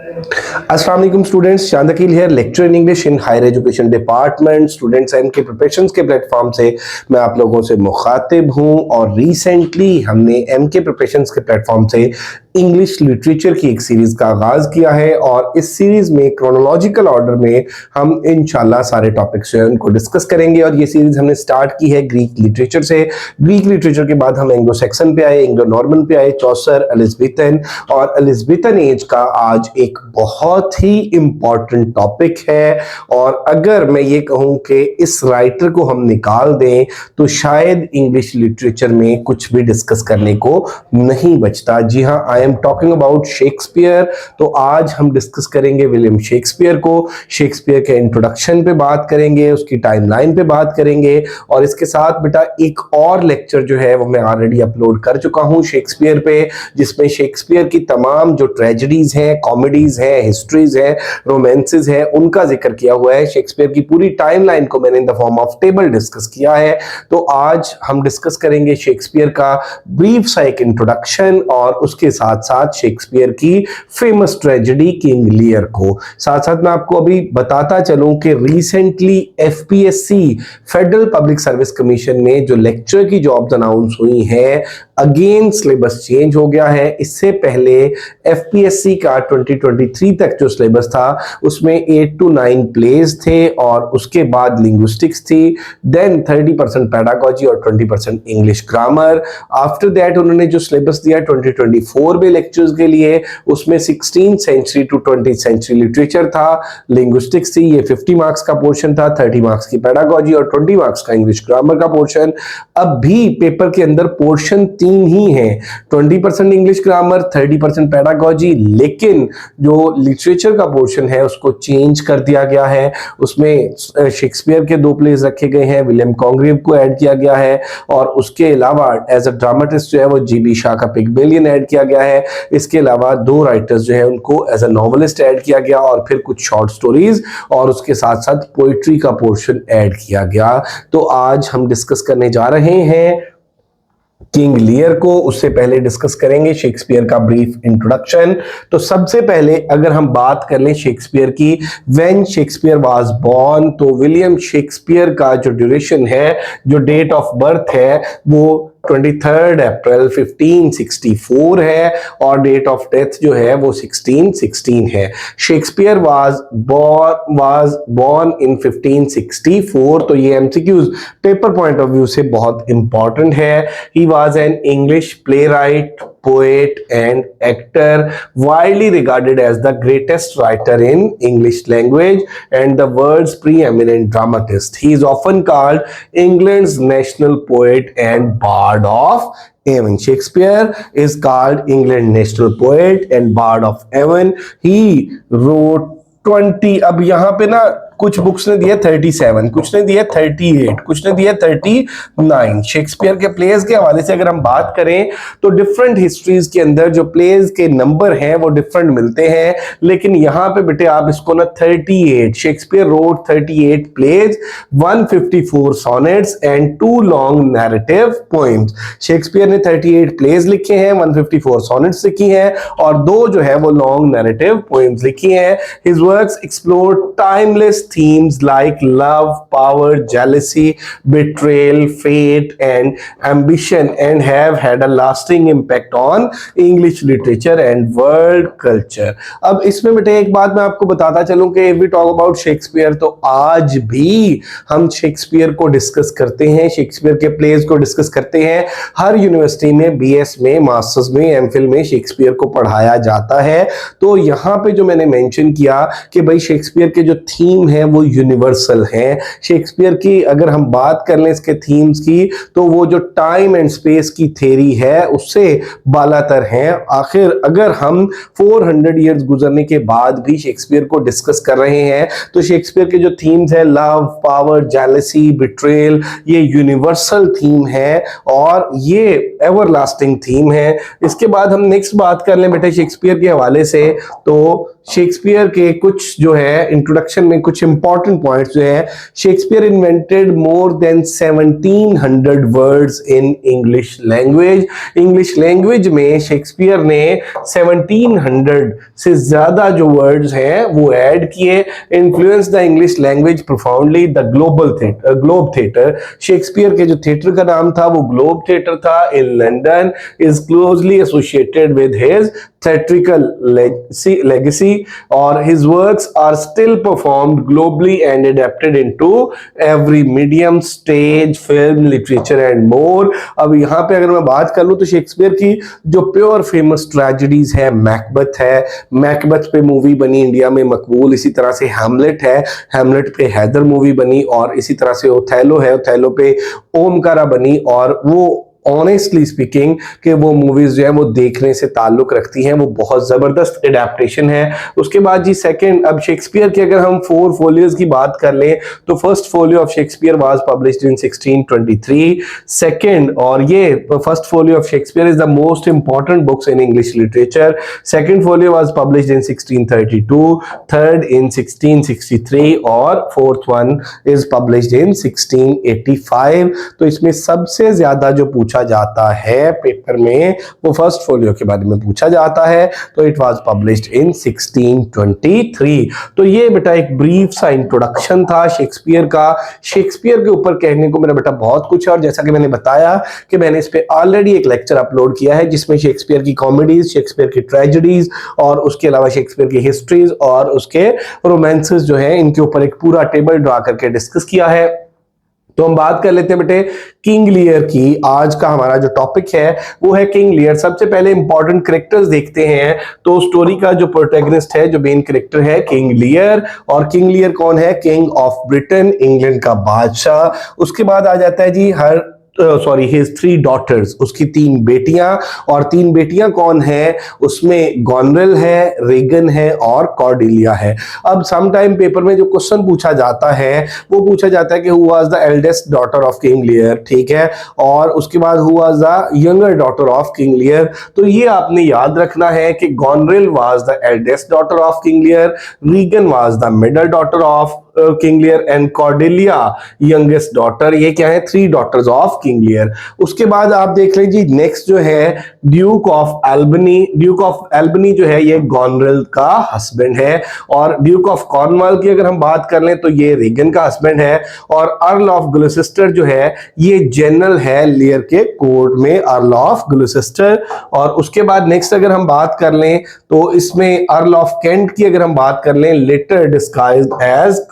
अस्सलाम वालेकुम students, Chand Aqeel here, lecture in English in higher education department students and के preparations के प्लेटफॉर्म से मैं आप लोगों से मुखातिब हूं। और रिसेंटली हमने एम के प्रिपरेशंस के प्लेटफॉर्म से इंग्लिश लिटरेचर की एक सीरीज का आगाज किया है और इस सीरीज में क्रोनोलॉजिकल ऑर्डर में हम इंशाल्लाह सारे टॉपिक्स जो है उनको डिस्कस करेंगे। और ये सीरीज हमने स्टार्ट की है ग्रीक लिटरेचर से। ग्रीक लिटरेचर के बाद हम एंग्लो सेक्सन पे आए, एंग्लो नॉर्मन पे आए, चौसर, एलिज़ाबेथन। और एलिज़ाबेथन एज का आज एक बहुत ही इंपॉर्टेंट टॉपिक है। और अगर मैं ये कहूं कि इस राइटर को हम निकाल दें तो शायद इंग्लिश लिटरेचर में कुछ भी डिस्कस करने को नहीं बचता। जी हाँ, I am talking about Shakespeare. तो आज हम डिस्कस करेंगे विलियम शेक्सपियर को। शेक्सपियर के इंट्रोडक्शन पे बात करेंगे, उसकी टाइमलाइन पे बात करेंगे। और इसके साथ बेटा एक और लेक्चर जो है वो मैं ऑलरेडी अपलोड कर चुका हूं शेक्सपियर पे, जिसमें शेक्सपियर की तमाम जो ट्रेजेडीज हैं, कॉमेडीज हैं, हिस्ट्रीज हैं, रोमांसेस हैं, उनका जिक्र किया हुआ है। शेक्सपियर की पूरी टाइमलाइन को मैंने in the form of table discuss किया है। तो आज हम डिस्कस करेंगे शेक्सपियर का ब्रीफ सा एक इंट्रोडक्शन और उसके साथ साथ शेक्सपियर की फेमस ट्रेजेडी किंग लियर को। साथ साथ मैं आपको अभी बताता चलूं कि recently FPSC federal public service commission में जो लेक्चर की जॉब्स अनाउंस हुई हैं, अगेन सिलेबस चेंज हो गया है। इससे पहले एफपीएससी का 2023 तक जो सिलेबस था उसमें 8 to 9 प्लेज थे और उसके बाद लिंग्विस्टिक्स थी, देन 30% पेडागोजी और 20% इंग्लिश ग्रामर। आफ्टर दैट उन्होंने जो सिलेबस दिया 2024 में लेक्चर्स के लिए, उसमें 16th century to 20th century literature था, लिंग्विस्टिक्स थी, ये 50 मार्क्स का पोर्शन था, 30 मार्क्स की पेडागोजी और 20 मार्क्स का इंग्लिश ग्रामर का पोर्शन। अब भी पेपर के अंदर पोर्शन तीन ही है, 20% इंग्लिश ग्रामर, 30% पेडागोजी, लेकिन जो लिटरेचर का पोर्शन है उसको चेंज कर दिया गया है। उसमें शेक्सपियर के 2 प्लेस रखे गए हैं, विलियम कॉन्ग्रीव को ऐड किया गया है और उसके अलावा एज अ ड्रामाटिस्ट जो है वो जीबी शाह का पिग्मेलियन ऐड किया गया है। इसके अलावा 2 राइटर्स जो है उनको एज अ नॉवेलिस्ट ऐड किया गया और फिर कुछ शॉर्ट स्टोरीज और उसके साथ साथ पोइट्री का पोर्शन ऐड किया गया। तो आज हम डिस्कस करने जा रहे हैं किंग लियर को। उससे पहले डिस्कस करेंगे शेक्सपियर का ब्रीफ इंट्रोडक्शन। तो सबसे पहले अगर हम बात कर लें शेक्सपियर की, व्हेन शेक्सपियर वाज बोर्न, तो विलियम शेक्सपियर का जो ड्यूरेशन है, जो डेट ऑफ बर्थ है वो 23 अप्रैल 1564 है और डेट ऑफ डेथ जो है वो 1616 है। Shakespeare was born in 1564। तो ये MCQs paper point of view से बहुत इंपॉर्टेंट है। He was an English playwright, poet and actor, widely regarded as the greatest writer in English language and the world's preeminent dramatist. He is often called England's national poet and bard of Avon. Shakespeare is called England's national poet and bard of Avon. He wrote 20, अब यहां पे ना कुछ books ने दिया 37, कुछ ने दिया 38, कुछ ने दिया 39। शेक्सपियर के प्लेज के हवाले से अगर हम बात करें तो डिफरेंट हिस्ट्रीज के अंदर जो प्लेज के नंबर हैं वो डिफरेंट मिलते हैं, लेकिन यहां पे बेटे आप इसको ना 38, Shakespeare wrote 38 plays, 154 sonnets and 2 long narrative poems. Shakespeare ने 38 प्लेज लिखे हैं, 154 सॉनेट्स लिखी हैं और 2 जो है वो लॉन्ग नैरेटिव पोएम्स लिखी हैं। His works explore timeless themes like love, power, jealousy, betrayal, fate and ambition and have had a lasting impact on English literature and world culture. अब इसमें बेटे एक बात मैं आपको बताता चलूं कि if we talk about Shakespeare, तो आज भी हम शेक्सपियर को डिस्कस करते हैं, शेक्सपियर के प्लेज को डिस्कस करते हैं। हर यूनिवर्सिटी में बीएस में, मास्टर्स में, एमफिल में शेक्सपियर को पढ़ाया जाता है। तो यहाँ पे जो मैंने मेंशन किया कि भाई शेक्सपियर के जो थीम है वो यूनिवर्सल है। शेक्सपियर की अगर हम बात कर लें इसके थीम्स की, तो वो जो टाइम एंड स्पेस की थ्योरी है उससे बालातर हैं। आखिर अगर हम 400 इयर्स गुजरने के बाद भी शेक्सपियर को डिस्कस कर रहे हैं तो शेक्सपियर के जो थीम्स है लव, पावर, जेलसी, बिट्रेयल, ये यूनिवर्सल थीम है और ये एवरलास्टिंग थीम है। इसके बाद हम नेक्स्ट बात कर लें बेटे शेक्सपियर के हवाले से, तो शेक्सपियर के कुछ जो है इंट्रोडक्शन में कुछ इंपॉर्टेंट पॉइंट्स जो है, Shakespeare invented more than 1700 words in English language. English language में शेक्सपियर ने 1700 से ज्यादा जो वर्ड्स हैं वो ऐड किए। Influence the English language profoundly the globe theatre. Shakespeare के जो थिएटर का नाम था वो ग्लोब थिएटर था in London, is closely associated with his theatrical legacy, or his works are still performed globally and adapted into every medium, stage, film, literature and more। अब यहाँ पे अगर मैं बात कर लूँ तो शेक्सपियर की जो प्योर फेमस ट्रेजेडीज है, मैकबेथ है, मैकबेथ पे मूवी बनी इंडिया में मकबूल, इसी तरह से हैमलेट है, हैमलेट पे हैदर मूवी बनी, और इसी तरह से ओथेलो है, ओथेलो पे ओमकारा बनी, और वो ऑनेस्टली स्पीकिंग कि वो मूवीज जो है वो देखने से ताल्लुक रखती हैं, वो बहुत जबरदस्त एडेप्टेशन है। उसके बाद जी सेकंड, अब शेक्सपियर के अगर हम 4 फोलियोज की बात कर लें तो first folio of Shakespeare was published in 1623 second, और ये first folio of Shakespeare is the most important books in English literature. Second folio was published in 1632, third in 1663 और fourth one is published in 1685। तो इसमें सबसे ज्यादा जो पूछा जाता है पेपर में वो फर्स्ट फोलियो के बारे में पूछा जाता है, तो इट वाज पब्लिश्ड इन 1623। तो ये बेटा एक ब्रीफ सा इंट्रोडक्शन था शेक्सपियर का। शेक्सपियर के ऊपर कहने को मेरा बेटा बहुत कुछ है, और जैसा कि मैंने बताया कि मैंने इस पे ऑलरेडी एक लेक्चर अपलोड किया है जिसमें शेक्सपियर की कॉमेडीज, शेक्सपियर की ट्रेजेडीज और उसके अलावा शेक्सपियर की हिस्ट्रीज और उसके रोमांसेस जो है इनके ऊपर एक पूरा टेबल ड्रा करके डिस्कस किया है। तो हम बात कर लेते हैं बेटे किंग लियर की। आज का हमारा जो टॉपिक है वो है किंग लियर। सबसे पहले इंपॉर्टेंट कैरेक्टर्स देखते हैं। तो स्टोरी का जो प्रोटैगनिस्ट है, जो मेन कैरेक्टर है, किंग लियर। और किंग लियर कौन है? किंग ऑफ ब्रिटेन, इंग्लैंड का बादशाह। उसके बाद आ जाता है जी हिज 3 डॉटर्स, उसकी 3 बेटियां। और 3 बेटियां कौन है? उसमें गॉनरेल है, रेगन है और कॉर्डेलिया है। अब सम टाइम पेपर में जो क्वेश्चन पूछा जाता है वो पूछा जाता है कि who was the eldest daughter of King Lear, ठीक है, और उसके बाद who was the younger daughter of King Lear. तो ये आपने याद रखना है कि Goneril was the eldest daughter of King Lear, Regan was the middle daughter of King Lear and Cordelia youngest daughter. ये क्या है? 3 डॉटर्स ऑफ किंग लियर। उसके बाद आप देख लीजिए नेक्स्ट जो है Duke of Albany. Duke of Albany जो है ये गॉनरेल का हस्बैंड है। और ड्यूक ऑफ कॉर्नवाल की अगर हम बात कर लें तो ये रेगन का हस्बैंड है। और अर्ल ऑफ ग्लुसेस्टर जो है ये जनरल है लियर के कोर्ट में, अर्ल ऑफ ग्लुसेस्टर। और उसके बाद नेक्स्ट अगर हम बात कर लें तो इसमें अर्ल ऑफ केंट की अगर हम बात कर लें, लेटर डिस्गाइज्ड एज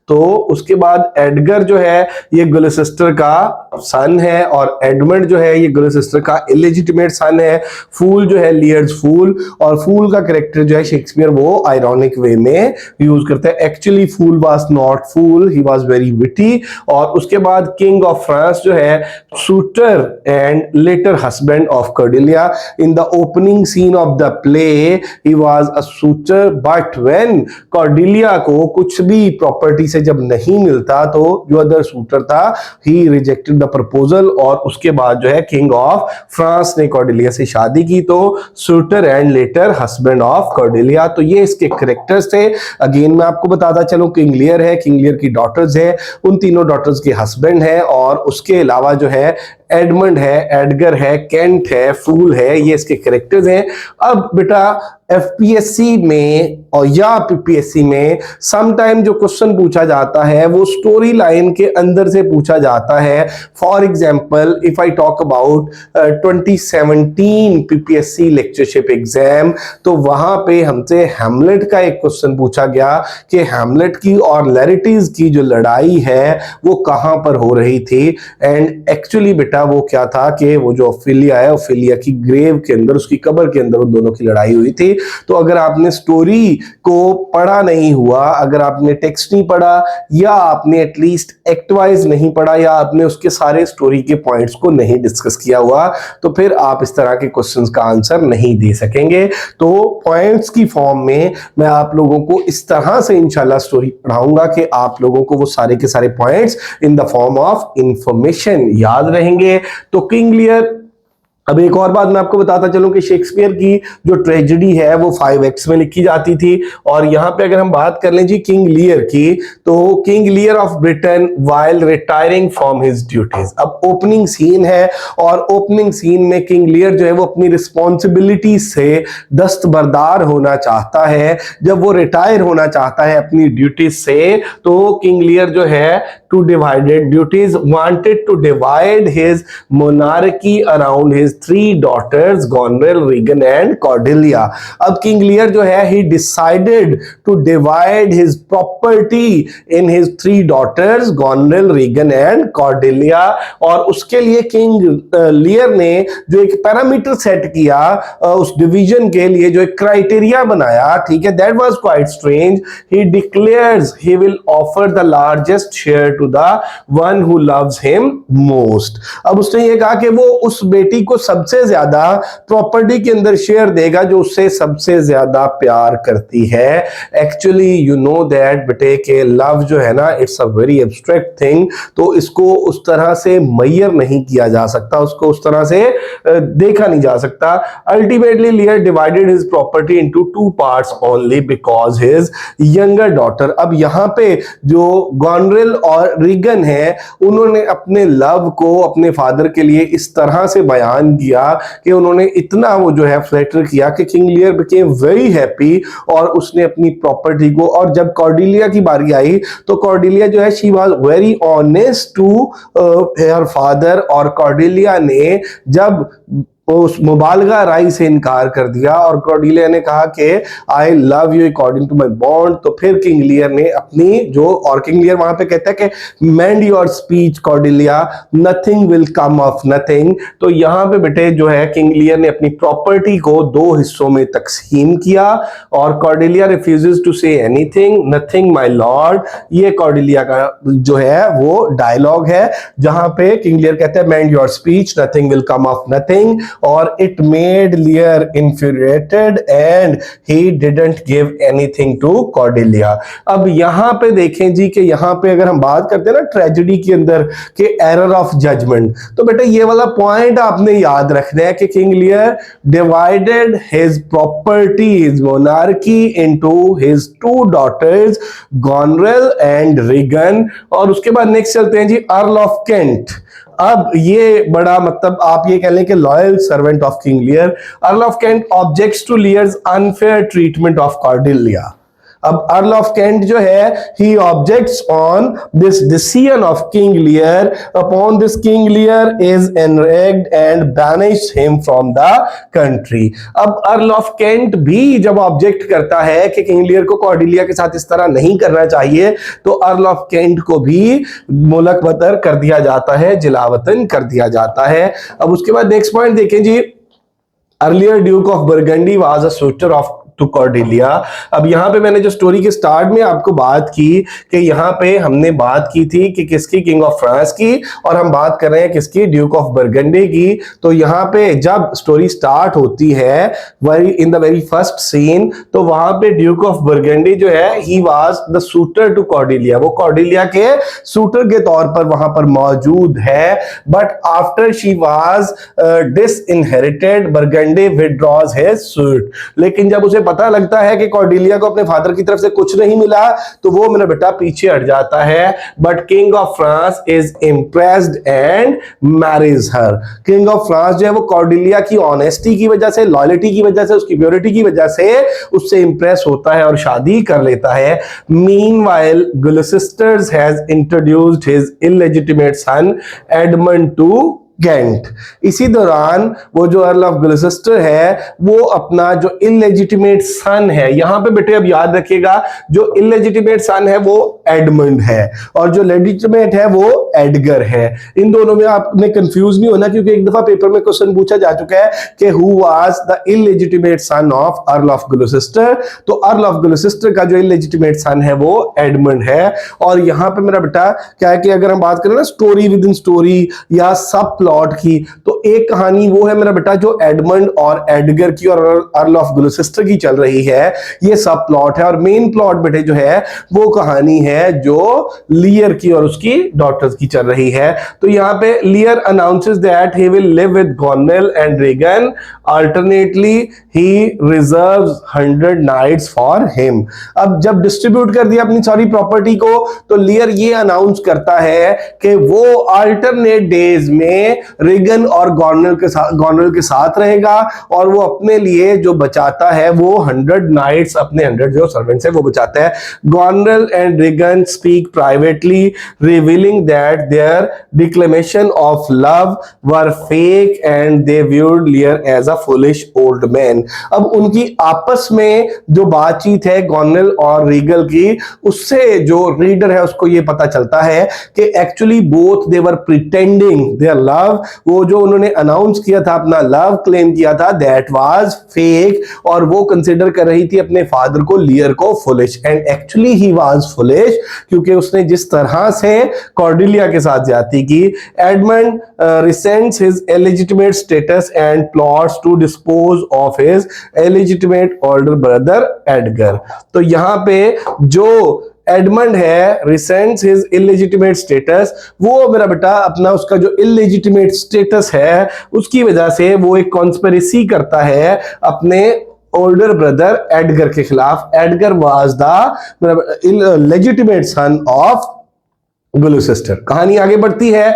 तो उसके बाद एडगर जो है ये ग्लुसेस्टर का सन है, और एडमंड जो है ये ग्लुसेस्टर का इलेजिटिमेट सन है। फूल जो है लियर्स फूल, और फूल का कैरेक्टर जो है शेक्सपियर वो आयरॉनिक वे में यूज करता है। Actually fool was not fool, he was very witty. और उसके बाद किंग ऑफ फ्रांस जो है suitor and later husband of Cordelia. In the opening scene of the play he was a suitor, but when Cordelia को कुछ भी property से जब नहीं मिलता तो जो अदर सूटर था ही रिजेक्टेड द प्रपोजल। और उसके बाद जो है किंग ऑफ फ्रांस ने कॉर्डेलिया से शादी की, तो sweater and later husband of Cordelia. तो ये इसके कैरेक्टर्स थे। अगेन मैं आपको बताता चलूं, किंग लियर है, किंग लियर की डॉटर्स है, उन तीनों डॉटर्स के हस्बैंड है, और उसके अलावा जो है एडमंड है, एडगर है, केंट है, फूल है, ये इसके कैरेक्टर्स हैं। अब बेटा एफपीएससी में और या पीपीएससी में सम टाइम जो क्वेश्चन पूछा जाता है वो स्टोरी लाइन के अंदर से पूछा जाता है। For example if I talk about 2017 PPSC lectureship exam, तो वहां पे हमसे हैमलेट का एक क्वेश्चन पूछा गया कि हैमलेट की और लैरिटीज की जो लड़ाई है वो कहां पर हो रही थी। एंड एक्चुअली बेटा वो क्या था कि वो जो ओफेलिया है, ओफेलिया की ग्रेव के अंदर, उसकी कब्र के अंदर उन दोनों की लड़ाई हुई थी। तो अगर आपने स्टोरी को पढ़ा नहीं हुआ, अगर आपने टेक्स्ट नहीं पढ़ा, या आपने एटलीस्ट एक्ट वाइज नहीं पढ़ा, या आपने उसके सारे स्टोरी के पॉइंट्स को नहीं डिस्कस किया हुआ, तो फिर आप इस तरह के क्वेश्चंस का आंसर नहीं दे सकेंगे। तो पॉइंट्स की फॉर्म में मैं आप लोगों को इस तरह से इंशाल्लाह स्टोरी पढ़ाऊंगा कि आप लोगों को वो सारे के सारे points in the form of information याद रहेंगे। तो किंग लियर अब एक और बात मैं आपको बताता चलूं कि शेक्सपियर की जो ट्रेजेडी है वो 5 एक्ट्स में लिखी जाती थी। और यहां पे अगर हम बात कर लें जी किंग लियर की, तो King Lear of Britain while retiring from his duties. अब ओपनिंग सीन है और ओपनिंग सीन में किंग लियर जो है वो अपनी रिस्पॉन्सिबिलिटी से दस्तबरदार होना चाहता है। जब वो रिटायर होना चाहता है अपनी ड्यूटीज से, तो किंग लियर जो है to divided duties wanted to divide his monarchy around his 3 daughters Goneril, Regan and Cordelia। अब किंग लियर जो है he decided to divide his property in his 3 daughters Goneril, Regan and Cordelia। और उसके लिए King Lear ने जो एक parameter set किया, उस डिवीजन के लिए जो एक क्राइटेरिया बनाया, ठीक है, that was quite strange। he declares he will offer the largest share to the one who loves him most। अब उसने ये कहा कि वो उस बेटी को सबसे ज्यादा प्रॉपर्टी के अंदर शेयर देगा जो उससे सबसे ज्यादा प्यार करती है। एक्चुअली यू नो दैट बेटे के लव जो है ना, it's a very abstract thing, तो इसको उस तरह से मैयर नहीं किया जा सकता, उसको उस तरह से देखा नहीं जा सकता। Ultimately लियर divided his property into 2 parts only because his younger daughter. अब यहां पे जो गॉनरेल और रीगन है, उन्होंने अपने लव को अपने फादर के लिए इस तरह से बयान किया कि उन्होंने इतना वो जो है फ्लैटर किया कि King Lear became very happy और उसने अपनी प्रॉपर्टी को। और जब कॉर्डेलिया की बारी आई तो कॉर्डेलिया जो है she was very honest to her father, और कॉर्डेलिया ने जब उस मुबालगा राय से इनकार कर दिया और कॉर्डेलिया ने कहा कि I love you according to my bond, तो फिर किंग लियर ने अपनी जो, और किंग लियर वहां पे कहता है कि मेंड your speech Cordelia, nothing will come of nothing. तो यहां पे बेटे जो है किंग लियर ने अपनी प्रॉपर्टी को 2 हिस्सों में तकसीम किया और Cordelia refuses to say anything, nothing my lord. ये कॉर्डेलिया का जो है वो डायलॉग है जहां पे किंग लियर कहता है मेंड your speech, nothing will come of nothing, और it made Lear infuriated and he didn't give anything to Cordelia। अब यहां पे देखें जी कि यहां पे अगर हम बात करते हैं ना ट्रेजेडी के अंदर के एरर ऑफ जजमेंट, तो बेटा ये वाला पॉइंट आपने याद रखना है कि King Lear divided his property, his monarchy into his 2 daughters Goneril and Regan। और उसके बाद नेक्स्ट चलते हैं जी अर्ल ऑफ केंट। अब ये बड़ा मतलब आप ये कह लें कि loyal servant of King Lear. Earl of Kent objects to Lear's unfair treatment of Cordelia. अब अर्ल ऑफ केंट जो है he objects on this decision of King Lear, upon this King Lear is enraged and banish him from the country. अब Earl of Kent भी जब object करता है कि King Lear को कॉर्डेलिया के साथ इस तरह नहीं करना चाहिए, तो अर्ल ऑफ केंट को भी मुलक बतर कर दिया जाता है, जिलावतन कर दिया जाता है। अब उसके बाद नेक्स्ट पॉइंट देखें जी, earlier Duke of Burgundy was a suitor of to Cordelia. अब यहां पे मैंने जो स्टोरी के स्टार्ट में आपको बात की कि यहां पे हमने बात की थी कि किसकी, किंग ऑफ फ्रांस की, और हम बात कर रहे हैं किसकी, ड्यूक ऑफ बर्गंडी की। तो यहां पे जब स्टोरी स्टार्ट होती है in the very first scene, तो वहां पे ड्यूक ऑफ बर्गंडी जो है he was the suitor to Cordelia, वो कॉर्डेलिया के सूटर के तौर पर वहां पर मौजूद है। But after she was disinherited Burgundy withdraws his suit. लेकिन जब उसे पता लगता है कि कॉर्डेलिया को अपने फादर की तरफ से कुछ नहीं मिला, तो वो मेरा बेटा पीछे हट जाता है। But king of France is impressed and marriage her. King of France जो है वो कॉर्डेलिया की ऑनेस्टी की वजह से, लॉयल्टी की वजह से, उसकी प्योरिटी की वजह से उससे इंप्रेस होता है और शादी कर लेता है। Meanwhile Gloucester's has introduced his illegitimate son Edmund to Kent. इसी दौरान वो जो अर्ल ऑफ ग्लुसिस्टर है वो अपना जो इलेजिटिमेट सन है, यहां पे बेटे अब याद रखिएगा जो इलेजिटिमेट सन है वो एडमंड है और जो लेजिटिमेट है वो एडगर है। इन दोनों में आपने कंफ्यूज नहीं होना, क्योंकि एक दफा पेपर में क्वेश्चन पूछा जा चुका है कि who was the illegitimate son of Earl of Gloucester. तो अर्ल ऑफ ग्लुसिस्टर का जो इलेजिटिमेट सन है वो एडमंड है। और यहां पे मेरा बेटा क्या है कि अगर हम बात करें ना स्टोरी विद इन स्टोरी या सब प्लॉट की, तो एक कहानी वो है मेरा बेटा जो एडमंड और एडगर की और अर्ल ऑफ ग्लूसेस्टर की चल रही है, ये सब प्लॉट है। और मेन प्लॉट बेटे जो है वो कहानी है जो लियर की और उसकी डॉटर्स की चल रही है। तो यहाँ पे Lear announces that he will live with Goneril and Regan, alternately he reserves 100 knights for him. अब जब डिस्ट्रीब्यूट कर दिया अपनी सारी प्रॉपर्टी को, तो लियर ये अनाउंस करता है कि वो अल्टरनेट डेज में रिगन और गॉर्नेल के साथ रहेगा, और वो अपने लिए जो बचाता है वो 100 नाइट्स अपने 100 जो सर्वेंट्स है वो बचाता है। Goneril and Regan speak privately, revealing that their declamation of love were fake and they viewed Lear as a foolish old man. अब उनकी आपस में जो बातचीत है गॉर्नेल और रीगल की, उससे जो रीडर है उसको ये पता चलता है कि actually both they were pretending their love, वो जो उन्होंने अनाउंस किया था अपना लव क्लेम किया था, दैट वाज फेक, और वो कंसीडर कर रही थी अपने फादर को लियर को foolish, and actually he was foolish, क्योंकि उसने जिस तरह से कॉर्डेलिया के साथ ज्यादती की। Edmund resents his illegitimate status and plots to dispose of his illegitimate older brother Edgar. तो यहां पे जो एडमंड है रिसेंट्स हिज इलेजिटिमेट स्टेटस, वो मेरा बेटा अपना उसका जो इलेजिटिमेट स्टेटस है उसकी वजह से वो एक कॉन्स्पिरेसी करता है अपने ओल्डर ब्रदर एडगर के खिलाफ। Edgar was the legitimate son of Gloucester. कहानी आगे बढ़ती है।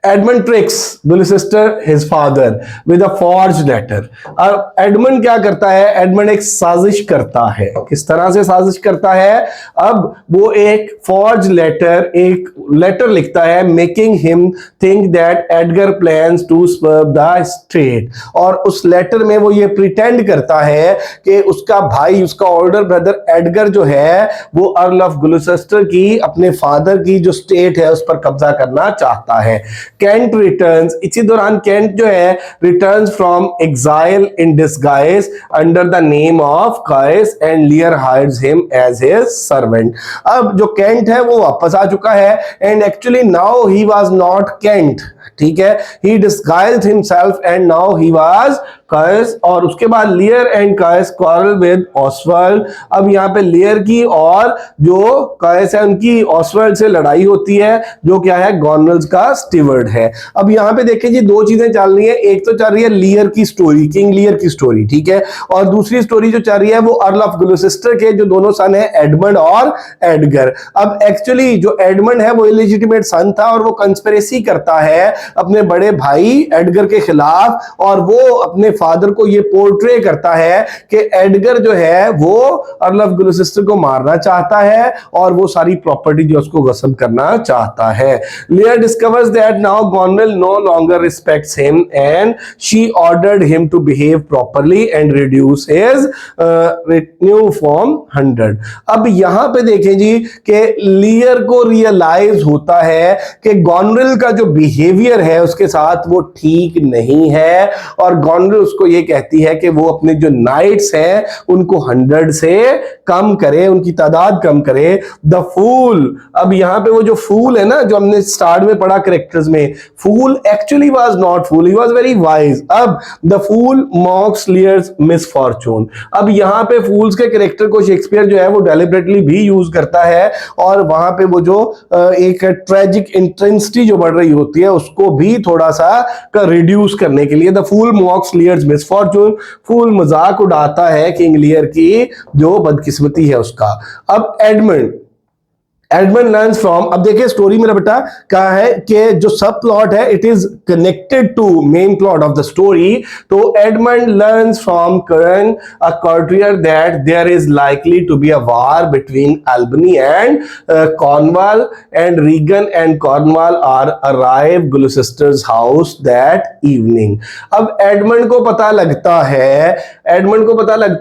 Edmund tricks Gloucester his father with a forged letter. और एडमंड क्या करता है, एडमंड एक साजिश करता है। किस तरह से साजिश करता है, अब वो एक फॉर्ज्ड लेटर, एक लेटर लिखता है, making him think that Edgar plans to usurp the state. और उस लेटर में वो ये प्रिटेंड करता है कि उसका भाई, उसका ओल्डर ब्रदर एडगर जो है वो अर्ल ऑफ ग्लूसेस्टर की, अपने फादर की जो स्टेट है उस पर कब्जा करना चाहता है। कैंट रिटर्न्स, इसी दौरान कैंट जो है returns from exile in disguise under the name of Caius and Lear hires him as his servant. अब जो कैंट है वो वापस आ चुका है, and actually now he was not Kent, ठीक है, he disguised himself and now he was Caius. और उसके बाद Lear and Caius quarrel with Oswald. अब यहाँ पे लियर की और जो काइस है उनकी ऑसवाल्ड से लड़ाई होती है, जो क्या है गॉर्नेल्स का स्टीवर्ड है। अब यहाँ पे देखिए जी दो चीजें चल रही है, एक तो चल रही है लियर की स्टोरी, किंग लियर की स्टोरी, ठीक है, और दूसरी स्टोरी जो चल रही है वो अर्ल ऑफ ग्लूसेस्टर के जो दोनों सन है एडमंड और एडगर। अब एक्चुअली जो एडमंड है वो इलेजिटिमेट सन था और वो कंस्पिरेसी करता है अपने बड़े भाई एडगर के खिलाफ, और वो अपने फादर को ये पोर्ट्रे करता है कि एडगर जो है वो अर्ल ऑफ ग्लूसेस्टर को मारना चाहता है और वो सारी प्रॉपर्टी जो उसको गस्ब करना चाहता है। Lear discovers that now Goneril no longer respects him and she ordered him to behave properly and reduce his retinue from 100। अब यहां पे देखें जी कि लियर को रियलाइज होता है कि गॉर्नेल का जो बिहेवियर है उसके साथ वो ठीक नहीं है, और गॉर्नेल उसको ये कहती है कि वो अपने जो नाइट्स हैं उनको 100 से कम करे, उनकी तादाद कम करे। द फूल, अब यहां पे वो जो फूल है ना जो हमने स्टार्ट में पढ़ा कैरेक्टर्स में, fool actually was not fool, he was very wise. अब the fool mocks Lear's misfortune. अब यहां पे फूल्स के कैरेक्टर को शेक्सपियर जो है वो डेलिबरेटली भी यूज करता है, और वहां पे वो जो एक ट्रेजिक इंटेंसिटी जो बढ़ रही होती है उसको भी थोड़ा सा रिड्यूस करने के लिए। The fool mocks Lear's misfortune, फूल मजाक उड़ाता है किंग लियर की जो बदकिस्मती है उसका। अब एडमंड लर्न्स फ्रॉम, अब देखिए स्टोरी मेरा बेटा कहा है कि जो सब प्लॉट है it is connected to main plot of the story. तो Edmund learns from Curan a courtier that there is likely to be a war between Albany and Cornwall, and Regan and Cornwall are arrive Gloucester's house that evening. अब Edmund को पता लगता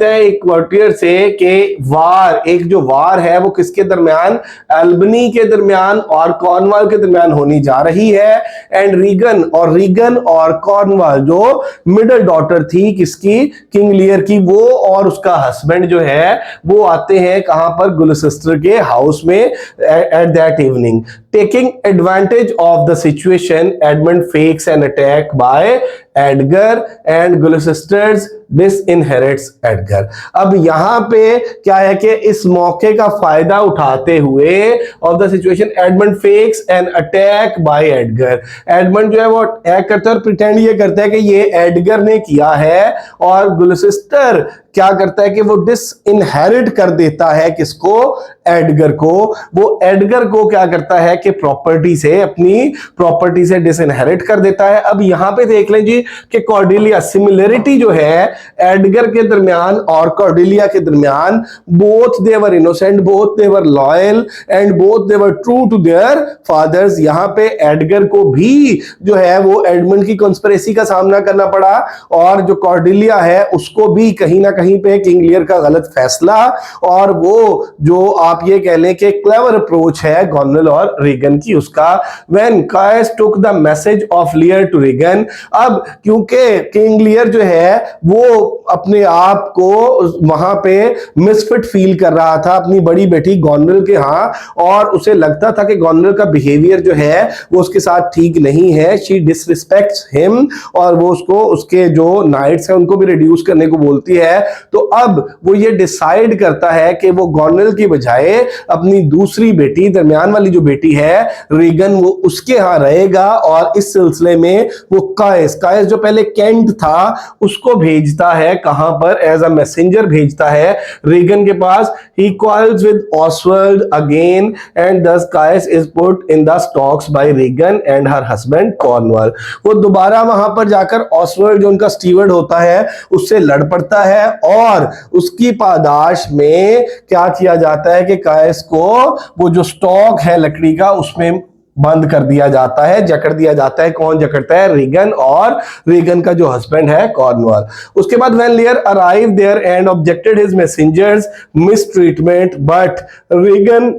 है एक courtier से कि वार, एक जो वार है वो किसके दरमियान, एल्बनी के दरमियान और कॉर्नवाल के दरमियान होने जा रही है। एंड रीगन और कॉर्नवाल जो मिडिल डॉटर थी किसकी, किंग लियर की, वो और उसका हस्बैंड जो है वो आते हैं कहां पर, गुलसिस्टर के हाउस में at that evening. Taking advantage of the situation, Edmund fakes an attack by Edgar and Gloucester's disinherits Edgar। अब यहां पे क्या है कि इस मौके का फायदा उठाते हुए of the situation Edmund fakes an attack by Edgar. Edmund जो है वो अटैक करता है और प्रिटेंड ये करता है कि ये एडगर ने किया है, और गुलसिस्टर क्या करता है कि वो डिसइनहेरिट कर देता है किसको, एडगर को। वो एडगर को क्या करता है कि प्रॉपर्टी से, अपनी प्रॉपर्टी से डिसइनहेरिट कर देता है। अब यहां पे देख लें जी कि कॉर्डेलिया, सिमिलरिटी जो है एडगर के दरमियान और कॉर्डेलिया के दरमियान, both they were innocent, both they were loyal and both they were true to their fathers. यहां पे एडगर को भी जो है वो एडमंड की कॉन्स्पिरेसी का सामना करना पड़ा, और जो कॉर्डेलिया है उसको भी कहीं ना कहीं पे किंग लियर का गलत फैसला, और वो जो आप ये कह लें कि क्लेवर अप्रोच है गॉर्नल और रीगन की, उसका। When Caius took the message of Lear to Regan. अब क्योंकि किंग लियर जो है वो अपने आप को वहां पे मिसफिट फील कर रहा था अपनी बड़ी बेटी गॉर्नल के यहाँ, और उसे लगता था कि गॉर्नल का बिहेवियर जो है वो उसके साथ ठीक नहीं है। शी डिसरिस्पेक्ट्स हिम, और वो उसको, उसके जो नाइट्स हैं उनको भी रिड्यूस करने को बोलती है। तो अब वो ये डिसाइड करता है कि वो गॉर्नल की बजाय अपनी दूसरी बेटी, दरमियान वाली जो बेटी है रीगन, वो उसके यहां रहेगा, और इस सिलसिले में वो कायस जो पहले केंट था उसको भेजता है, कहां पर, एज अ मैसेंजर भेजता है रीगन के पास। He quarrels with Oswald again and thus Caius is put in the stocks by Regan and her husband Cornwall. वो दोबारा वहां पर जाकर ऑसवर्ल्ड जो उनका स्टीवर्ड होता है उससे लड़ पड़ता है, और उसकी पादाश में क्या किया जाता है कि कायस को वो जो स्टॉक है लकड़ी का उसमें बंद कर दिया जाता है, जकड़ दिया जाता है। कौन जकड़ता है, रीगन, और रीगन का जो हस्बैंड है कॉर्नवाल। उसके बाद when Lear arrive there and objected his messenger's mistreatment, but Regan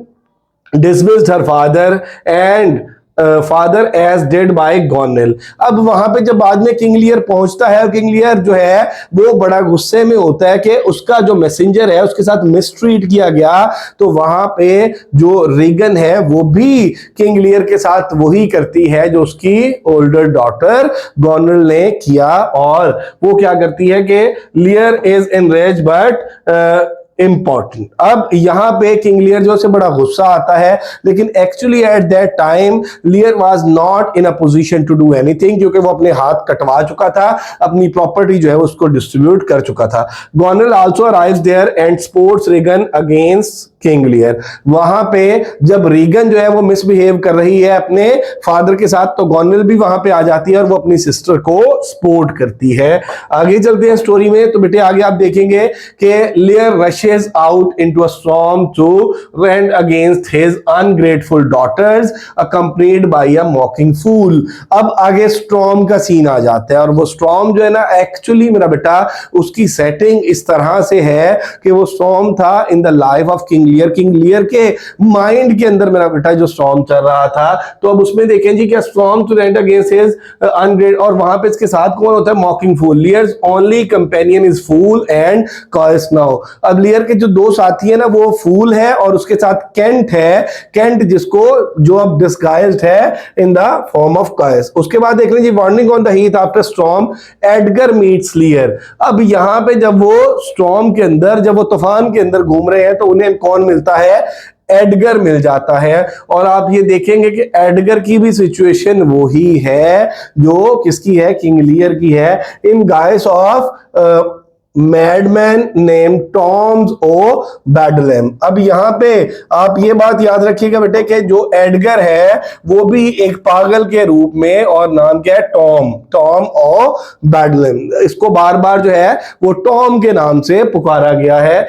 dismissed her father and father as dead by Goneril. अब वहां पे जब बाद में किंग लियर पहुंचता है, और किंग लियर जो है वो बड़ा गुस्से में होता है कि उसका जो मैसेंजर है उसके साथ मिसट्रीट किया गया, तो वहां पे जो रीगन है वो भी किंग लियर के साथ वही करती है जो उसकी ओल्डर डॉटर गॉर्नल ने किया, और वो क्या करती है कि लियर इज एनरेज बट इंपॉर्टेंट। अब यहां पे किंग लियर जो से बड़ा गुस्सा आता है, लेकिन actually at that time Lear was not in a position to do anything, क्योंकि वो अपने हाथ कटवा चुका था, अपनी प्रॉपर्टी जो है उसको डिस्ट्रीब्यूट कर चुका था। Goneril also arrives there and supports Regan against King Lear. वहां पे जब रीगन जो है वो मिसबिहेव कर रही है अपने फादर के साथ, तो गॉर्नल भी वहां पे आ जाती है और वो अपनी सिस्टर को सपोर्ट करती है। आगे चलते हैं स्टोरी में, तो बेटे आगे आप देखेंगे कि Lear rushes out into a storm to rent against his ungrateful daughters accompanied by a mocking fool. अब आगे स्टॉर्म का सीन आ जाता है, और वो स्टॉर्म जो है ना, एक्चुअली मेरा बेटा उसकी सेटिंग इस तरह से है कि वो स्टॉर्म था in the life of King लियर। King Lear के माइंड के अंदर मेरा बेटा जो स्टॉर्म चल रहा था, तो अब उसमें देखें जी क्या, storm to rent against his ungrateful, और वहां पे इसके साथ कौन होता है, mocking fool. Lear's only companion is fool and chaos now. अब लियर के जो दो साथी है ना, वो फूल है और उसके साथ केंट है, केंट जिसको जो अब डिस्गाइज्ड है इन द फॉर्म ऑफ कायस। उसके बाद देख लीजिए, warning on the Heath after storm Edgar meets लियर। अब यहां पे जब वो स्टॉर्म के अंदर, जब वो तूफान के अंदर घूम रहे हैं, तो उन्हें कौन मिलता है, एडगर मिल जाता है। और आप ये देखेंगे कि एडगर की भी सिचुएशन वही है जो किसकी है, किंग लियर की है, in guise of madman name Tom's o Bedlam. अब यहां पे आप ये बात याद रखिएगा बेटे कि जो एडगर है वो भी एक पागल के रूप में, और नाम क्या है, टॉम ओ बैडलम। इसको बार बार जो है वो टॉम के नाम से पुकारा गया है,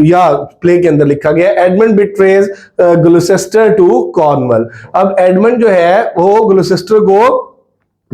या प्ले के अंदर लिखा गया है। Edmund betrays Gloucester to Cornwall. अब एडमंड जो है वो ग्लूसेस्टर को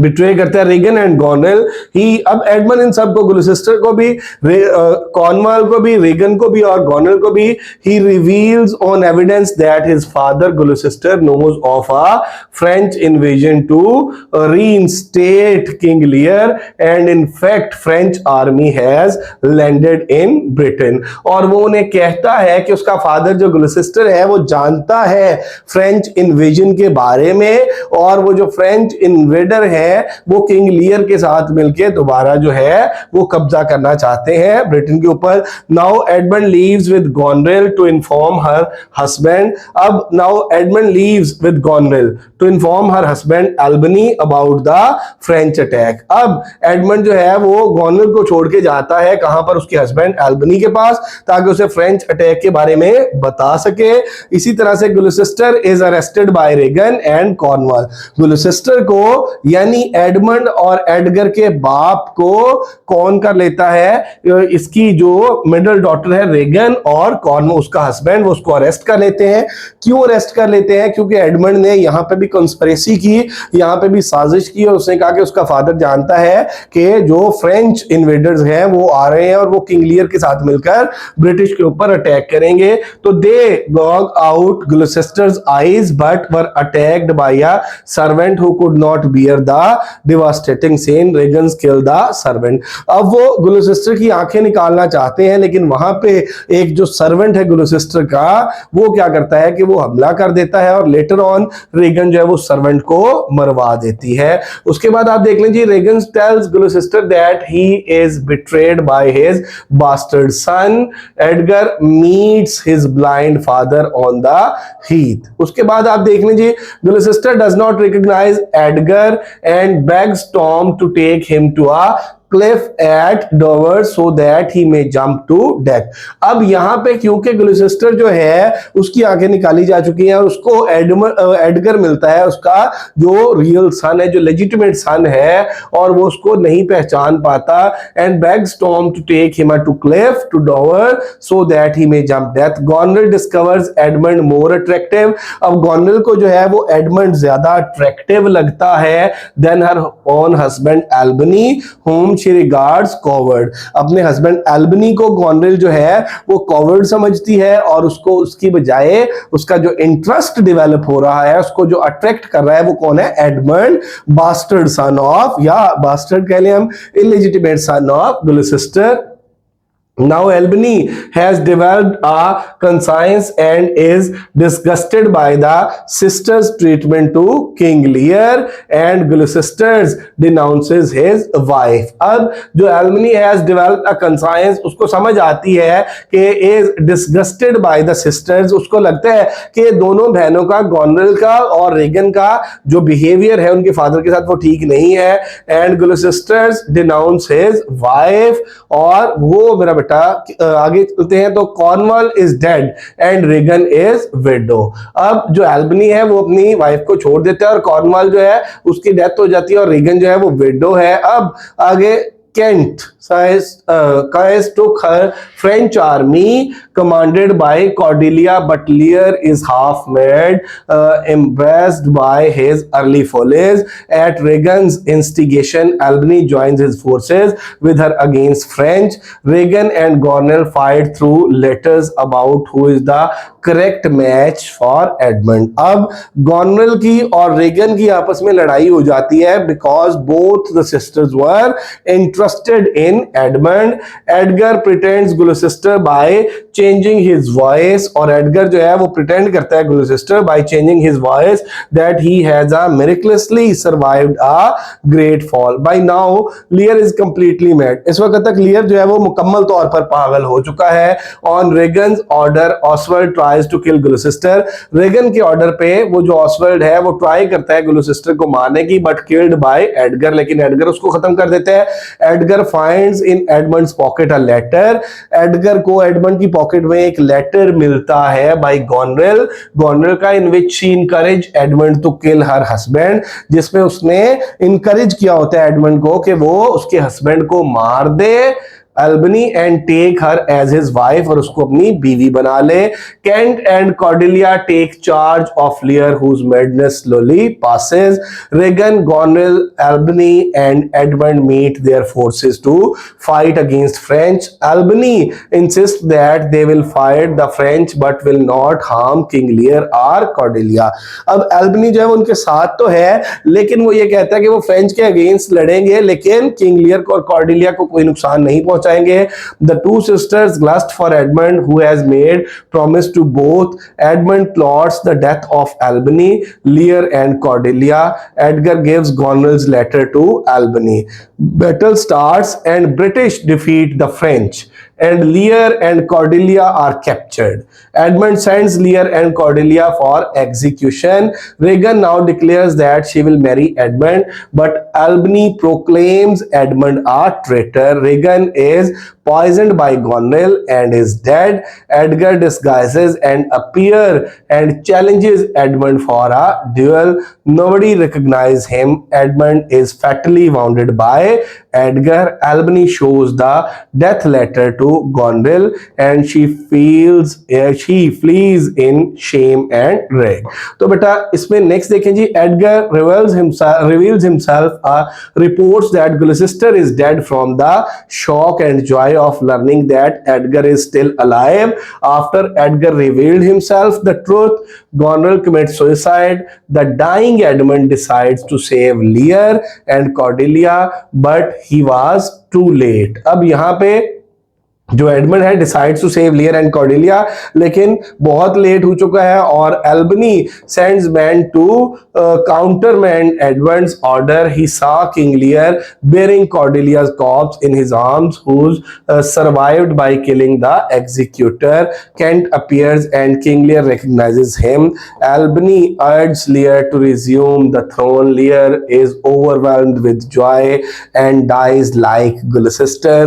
बिट्रे करता है रेगन एंड गॉर्नेल। ही अब एडमंड इन सबको, ग्लुसिस्टर को भी, कॉर्नवाल को भी, रेगन को भी और गॉर्नेल को भी, he reveals on evidence that his father Gloucester knows of a French invasion to reinstate King Lear and in fact French army has landed in Britain. और वो उन्हें कहता है कि उसका फादर जो ग्लुसिस्टर है वो जानता है फ्रेंच इन्वेजन के बारे में, और वो जो फ्रेंच इन्वेडर है वो किंग लियर के साथ मिलकर दोबारा जो है वो कब्जा करना चाहते हैं ब्रिटेन के ऊपर। Now Edmund leaves with Goneril to inform her husband. अब now Edmund leaves with Goneril to inform her husband Albany about the French attack. अब एडमंड जो है वो गॉनरेल को छोड़ के जाता है कहां पर, उसके हस्बैंड एल्बनी के पास, ताकि उसे फ्रेंच अटैक के बारे में बता सके। इसी तरह से Gloucester is arrested by Regan and Cornwall. Gloucester को यानी एडमंड और एडगर के बाप को कौन कर लेता है, इसकी जो मिडिल डॉटर है रेगन और कॉर्नवाल उसका हस्बैंड, वो उसको अरेस्ट कर लेते हैं। क्यों अरेस्ट कर लेते हैं? क्योंकि एडमंड ने यहां पे भी कंस्पिरेसी की, यहां पे भी साजिश की, और उसने कहा कि उसका फादर जानता है कि जो फ्रेंच इन्वेडर्स हैं वो आ रहे हैं और वो किंग लियर के साथ मिलकर ब्रिटिश के ऊपर अटैक करेंगे। तो they gouge out Gloucester's eyes but were attacked by a servant who could not bear the devastating scene, Regan's kill the servant. अब वो ग्लुसिस्टर की आंखें निकालना चाहते हैं, लेकिन वहां पे एक जो सर्वेंट है ग्लुसिस्टर का वो क्या करता है कि वो हमला कर देता है, और लेटर ऑन रेगन जो है वो सर्वेंट को मरवा देती है। उसके बाद आप देख लीजिए, Regan tells Gloucester that he is betrayed by his bastard son. Edgar meets his blind father on the heath. उसके बाद आप देख लीजिए, Gloucester does not recognise Edgar and begs Tom to take him to a cliff at Dover so that he may jump to death। अब यहां पे क्योंकि ग्लुसिस्टर जो है उसकी आंखें निकाली जा चुकी हैं और उसको एडगर मिलता है, उसका जो रियल सन है, जो लेजिटिमेट सन है, और वो उसको नहीं पहचान पाता। And begs Tom to take him to cliff to Dover so that he may jump death। Goneril discovers Edmund more attractive। अब गोनरेल को जो है वो एडमंड ज्यादा अट्रैक्टिव लगता है than her own husband Albany whom she regards coward। अपने husband Albany को गोनरेल जो है वो कॉवर्ड समझती है, और उसको उसकी बजाय उसका जो इंटरेस्ट डेवलप हो रहा है, उसको जो अट्रैक्ट कर रहा है वो कौन है? एडमंड, बास्टर्ड सन ऑफ, या बास्टर्ड कह लें हम, illegitimate son of Gloucester. Now Albany has developed a conscience and is disgusted by the sisters' treatment to King Lear and Gloucester denounces his wife। अब जो Albany has developed a conscience, उसको समझ आती है कि is disgusted by the sisters, उसको लगता है कि दोनों बहनों का, गोनरेल का और रेगन का जो बिहेवियर है उनके फादर के साथ वो ठीक नहीं है। and Gloucester denounce his wife, और वो मेरा आगे चलते हैं तो Cornwall is dead and Regan is widow. अब जो एल्बनी है वो अपनी वाइफ को छोड़ देता है और कॉर्नवाल जो है उसकी डेथ हो जाती है और रेगन जो है वो विडो है। अब आगे Kent took her French army commanded by Cordelia, but Lear is half mad, embarrassed by his early follies। At Regan's instigation, Albany joins his forces with her against French। Regan and Gornell fight through letters about who is the correct match for Edmund. अब गॉनरेल की और Reagan की आपस में लड़ाई हो जाती है because both the sisters were interested in Edmund. Edgar pretends Gloucester by changing his voice, और एडगर जो है वो प्रिटेंड करता है Gloucester by changing his voice that he has a miraculously survived a great fall. By now Lear is completely mad. इस वक्त तक लियर जो है वो मुकम्मल तौर पर पागल हो चुका है। On Regan's order Oswald tries to kill Gloucester. Regan के ऑर्डर पे वो जो ऑसवर्ड है वो ट्राई करता है ग्लुसिस्टर को मारने की, बट किल्ड बाय एडगर, लेकिन एडगर उसको खत्म कर देता है। Edgar finds in Edmund's pocket a letter. Edgar को एडमंड की पॉकेट में एक लेटर मिलता है बाय गॉनरेल का, in which she encourage Edmund to kill her husband, जिसमें उसने इनकरेज किया होता है एडमंड को कि वो उसके हस्बैंड को मार दे। Albany and take her as his wife, और उसको अपनी बीवी बना ले। Kent and Cordelia take charge of Lear whose madness slowly passes. Regan, Goneril, Albany and Edmund meet their forces to fight against French. Albany insists that they will fight the French but will not harm King Lear or Cordelia. अब Albany जो है वो उनके साथ तो है, लेकिन वो ये कहता है कि वो फ्रेंच के अगेंस्ट लड़ेंगे लेकिन किंग लियर को और कॉर्डेलिया को कोई नुकसान नहीं पहुंचाएंगे। The two sisters lust for Edmund, who has made promise to both. Edmund plots the death of Albany, Lear and Cordelia. Edgar gives Gonville's letter to Albany. Battle starts and British defeat the French, and Lear and Cordelia are captured. Edmund sends Lear and Cordelia for execution. Regan now declares that she will marry Edmund, but Albany proclaims Edmund a traitor. Regan is poisoned by Gonville and is dead. Edgar disguises and appears and challenges Edmund for a duel. Nobody recognizes him. Edmund is fatally wounded by Edgar. Albany shows the death letter to Gonville and she flees in shame and rage. तो बेटा इसमें next देखें जी, Edgar reveals himself, reports that Gloucester is dead from the shock and joy of learning that Edgar is still alive. After Edgar revealed himself the truth, Gonville commits suicide. The dying Edmund decides to save Lear and Cordelia, but he was too late. अब यहाँ पे जो Edmund है decides to save Lear and Cordelia, लेकिन बहुत late हो चुका है और Albany sends man to countermand Edmund's order. He saw King Lear bearing Cordelia's corpse in his arms, who's survived by killing the executor. Kent appears and King Lear recognizes him. Albany urges Lear to resume the throne. Lear is overwhelmed with joy and dies like Gloucester.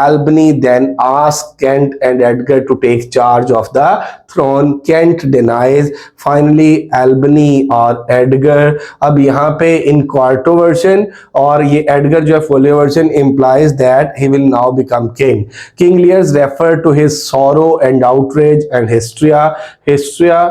Albany then asks Kent and Edgar to take charge of the throne. Kent denies. Finally Albany और Edgar, अब यहाँ पे इन quarto version और ये Edgar जो है folio version implies that he will now become king. King Lear refer to his sorrow and outrage and hysteria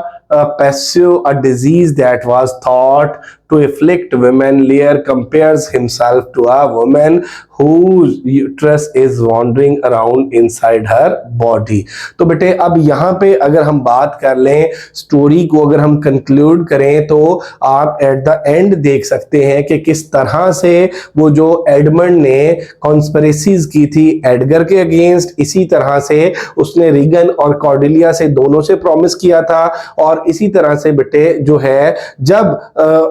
pursue a disease that was thought to afflict women. Lear compares himself to a woman whose uterus is wandering around inside her body. तो बेटे अब यहाँ पे अगर हम बात कर लें स्टोरी को, अगर हम कंक्लूड करें तो आप एट द एंड देख सकते हैं कि किस तरह से वो जो एडमंड ने कॉन्स्पिरेसीज की थी एडगर के अगेंस्ट, इसी तरह से उसने रीगन और कॉर्डेलिया से दोनों से प्रॉमिस किया था। और इसी तरह से बेटे जो है जब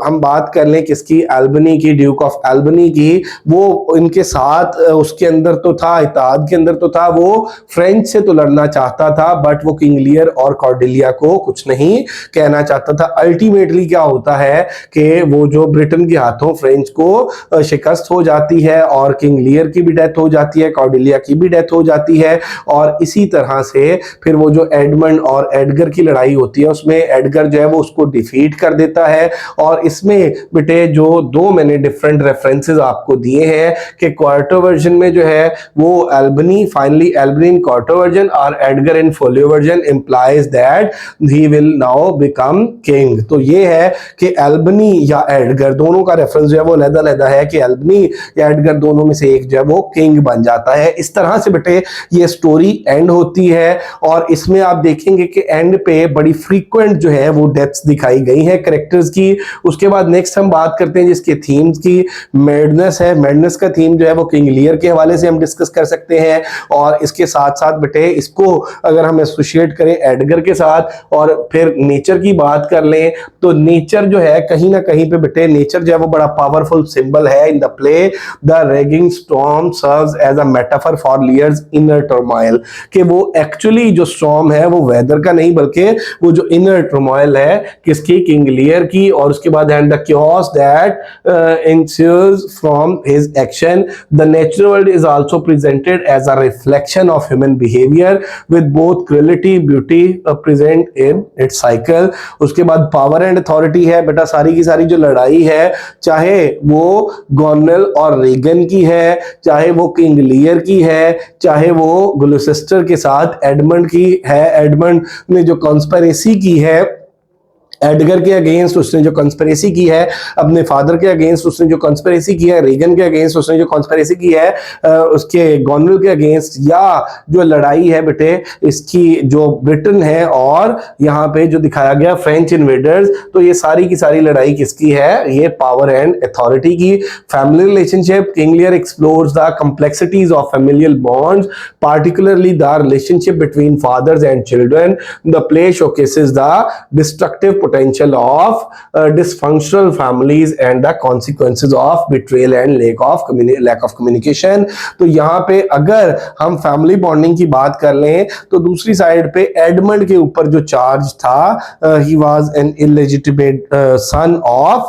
हम बात कर लें किसकी, एल्बनी की, ड्यूक ऑफ एल्बनी की, वो इनके साथ उसके अंदर तो था, इत्तेहाद के अंदर तो था, वो फ्रेंच से तो लड़ना चाहता था बट वो किंग लियर और कॉर्डेलिया को कुछ नहीं कहना चाहता था। अल्टीमेटली क्या होता है कि वो जो ब्रिटेन के हाथों फ्रेंच को शिकस्त हो जाती है और किंग लियर की भी डेथ हो जाती है, कॉर्डेलिया की भी डेथ हो जाती है। और इसी तरह से फिर वो जो एडमंड और एडगर की लड़ाई होती है उसमें एडगर जो है वो उसको डिफीट कर देता है। और इसमें बेटे जो दो मैंने डिफरेंट रेफरेंसेस आपको दिए हैं कि क्वार्टो वर्जन में जो है वो एल्बनी, फाइनली एल्बनी इन क्वार्टो वर्जन और Edgar in folio version implies that he will now become king. तो ये है कि एल्बनी या एडगर दोनों का रेफरेंस जो है वो अलग-अलग है कि एल्बनी या एडगर दोनों में से एक जो है वो किंग बन जाता है। इस तरह से बेटे ये स्टोरी एंड होती है और इसमें आप देखेंगे कि एंड पे बड़ी फ्रीक्वेंट जो है वो डेथ्स दिखाई गई हैं कैरेक्टर्स की। उसके बाद नेक्स्ट हम बात करते हैं जिसके थीम्स की, मैडनेस है। मैडनेस का थीम जो है वो किंग लियर के हवाले से हम डिस्कस कर सकते हैं और इसके साथ साथ बेटे इसको अगर हम एसोसिएट करें एडगर के साथ और फिर नेचर की बात कर लें तो नेचर जो है कहीं ना कहीं पे बेटे नेचर जो है वो बड़ा पावरफुल सिंबल है in the play. The raging storm serves as a metaphor for Lear's inner turmoil, कि वो एक्चुअली जो स्टॉर्म है वो वेदर का नहीं बल्कि वो जो इनर टर्मोइल है किसकी, किंग लियर की। और उसके बाद and the chaos that ensues from his action. The natural world is also presented as a reflection of human behaviour with both cruelty beauty present in its cycle. उसके बाद power and authority है बेटा, सारी की सारी जो लड़ाई है, चाहे वो गॉर्नल और रेगन की है, चाहे वो किंग लियर की है, चाहे वो ग्लूसेस्टर के साथ एडमंड की है, एडमंड ने जो कॉन्स्पिरेसी की है एडगर के अगेंस्ट उसने जो कॉन्स्पिरेसी की है, अपने फादर के अगेंस्ट उसने जो कॉन्स्पिरेसी की है, रेगन के अगेंस्ट उसने जो कॉन्स्पिरेसी की है, उसके गॉर्नल के अगेंस्ट, या जो लड़ाई है बेटे इसकी जो ब्रिटेन है और यहाँ पे जो दिखाया गया फ्रेंच इन्वेडर्स, तो ये सारी की सारी लड़ाई किसकी है? ये पावर एंड अथॉरिटी की। Family relationship, King Lear explores the complexities of familial bonds, particularly the relationship between fathers and children. The play showcases the destructive potential of dysfunctional families and the consequences of betrayal and lack of communication. तो यहाँ पे अगर हम family bonding की बात कर लें तो दूसरी साइड पे एडमंड के ऊपर जो चार्ज था, ही was N illegitimate son of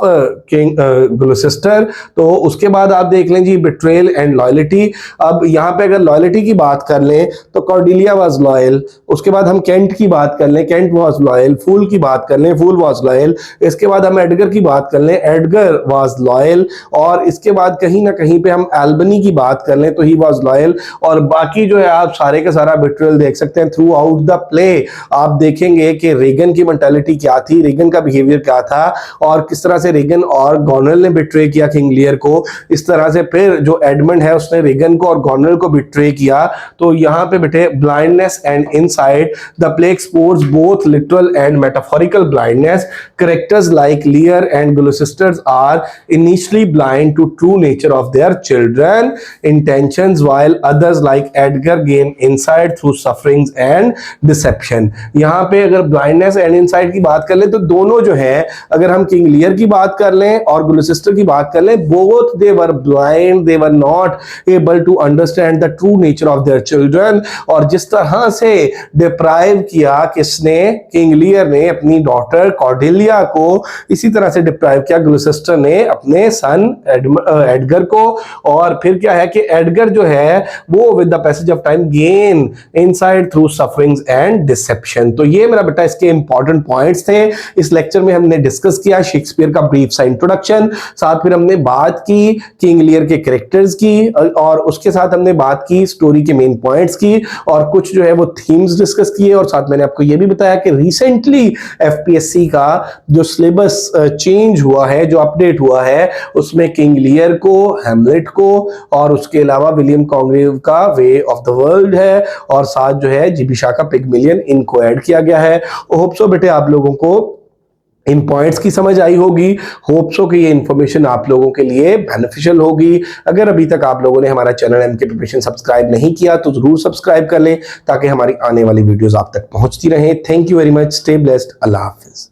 king Gloucester. तो उसके बाद आप देख लें जी बिट्रेयल एंड लॉयल्टी। अब यहाँ पे अगर लॉयल्टी की बात कर लें तो कॉर्डिलिया वाज लॉयल। उसके बाद हम केंट की बात कर लें, केंट वाज लॉयल। फूल की बात कर लें, फूल वाज लॉयल। इसके बाद हम एडगर की बात कर लें, एडगर वाज लॉयल। और इसके बाद कहीं ना कहीं पे हम एल्बनी की बात कर लें तो ही वाज लॉयल। और बाकी जो है आप सारे का सारा बिट्रेयल देख सकते हैं थ्रू आउट द प्ले। आप देखेंगे कि रेगन की मेंटालिटी क्या थी, रेगन का बिहेवियर क्या था और किस तरह से रेगन और गॉर्नल ने बिट्रे किया किंग लियर को। इस तरह से फिर जो एडमंड है उसने रेगन को और गॉर्नल को बिट्रे किया। तो यहाँ पे बेटे blindness and insight, the play explores both literal and metaphorical blindness. Characters like Lear and Gloucester are initially blind to true nature of their children intentions, while others like Edgar gain insight through sufferings and deception. यहाँ पे अगर blindness and insight की बात कर लें तो दोनों जो है, अगर हम किंग लियर की बात कर लें और ग्लूसेस्टर की बात कर लें, both they were blind, they were not able to understand the true nature of their children। और जिस तरह से डिप्राइव किया किसने, किंग लियर ने अपनी डॉटर कॉर्डेलिया को, इसी तरह से डिप्राइव किया ग्लूसेस्टर ने अपने सन एडगर को। और फिर क्या है कि एडगर जो है वो with the passage of time gain insight through sufferings and deception. तो ये मेरा बेटा इसके इंपॉर्टेंट पॉइंट्स थे। इस लेक्चर में हमने डिस्कस किया शेक्सपियर का ब्रीफ सा इंट्रोडक्शन, साथ फिर हमने बात की किंग लियर के कैरेक्टर्स की, और उसके साथ हमने बात की स्टोरी के मेन पॉइंट्स की, और कुछ जो है वो थीम्स डिस्कस किए। और साथ मैंने आपको ये भी बताया कि रिसेंटली एफपीएससी का जो सिलेबस चेंज हुआ है, जो अपडेट हुआ है, उसमें किंग लियर को, हैमलेट को और उसके अलावा विलियम कॉन्ग्रेव का वे ऑफ द वर्ल्ड है, और साथ जो है जिबिशा का पिग्मेलियन, इनको ऐड किया गया है। होप सो बेटे आप लोगों को इन पॉइंट्स की समझ आई होगी। होप सो कि ये इंफॉर्मेशन आप लोगों के लिए बेनिफिशियल होगी। अगर अभी तक आप लोगों ने हमारा चैनल एमके प्रिपरेशन सब्सक्राइब नहीं किया तो जरूर सब्सक्राइब कर लें ताकि हमारी आने वाली वीडियोस आप तक पहुंचती रहें। Thank you very much, stay blessed, Allah Hafiz.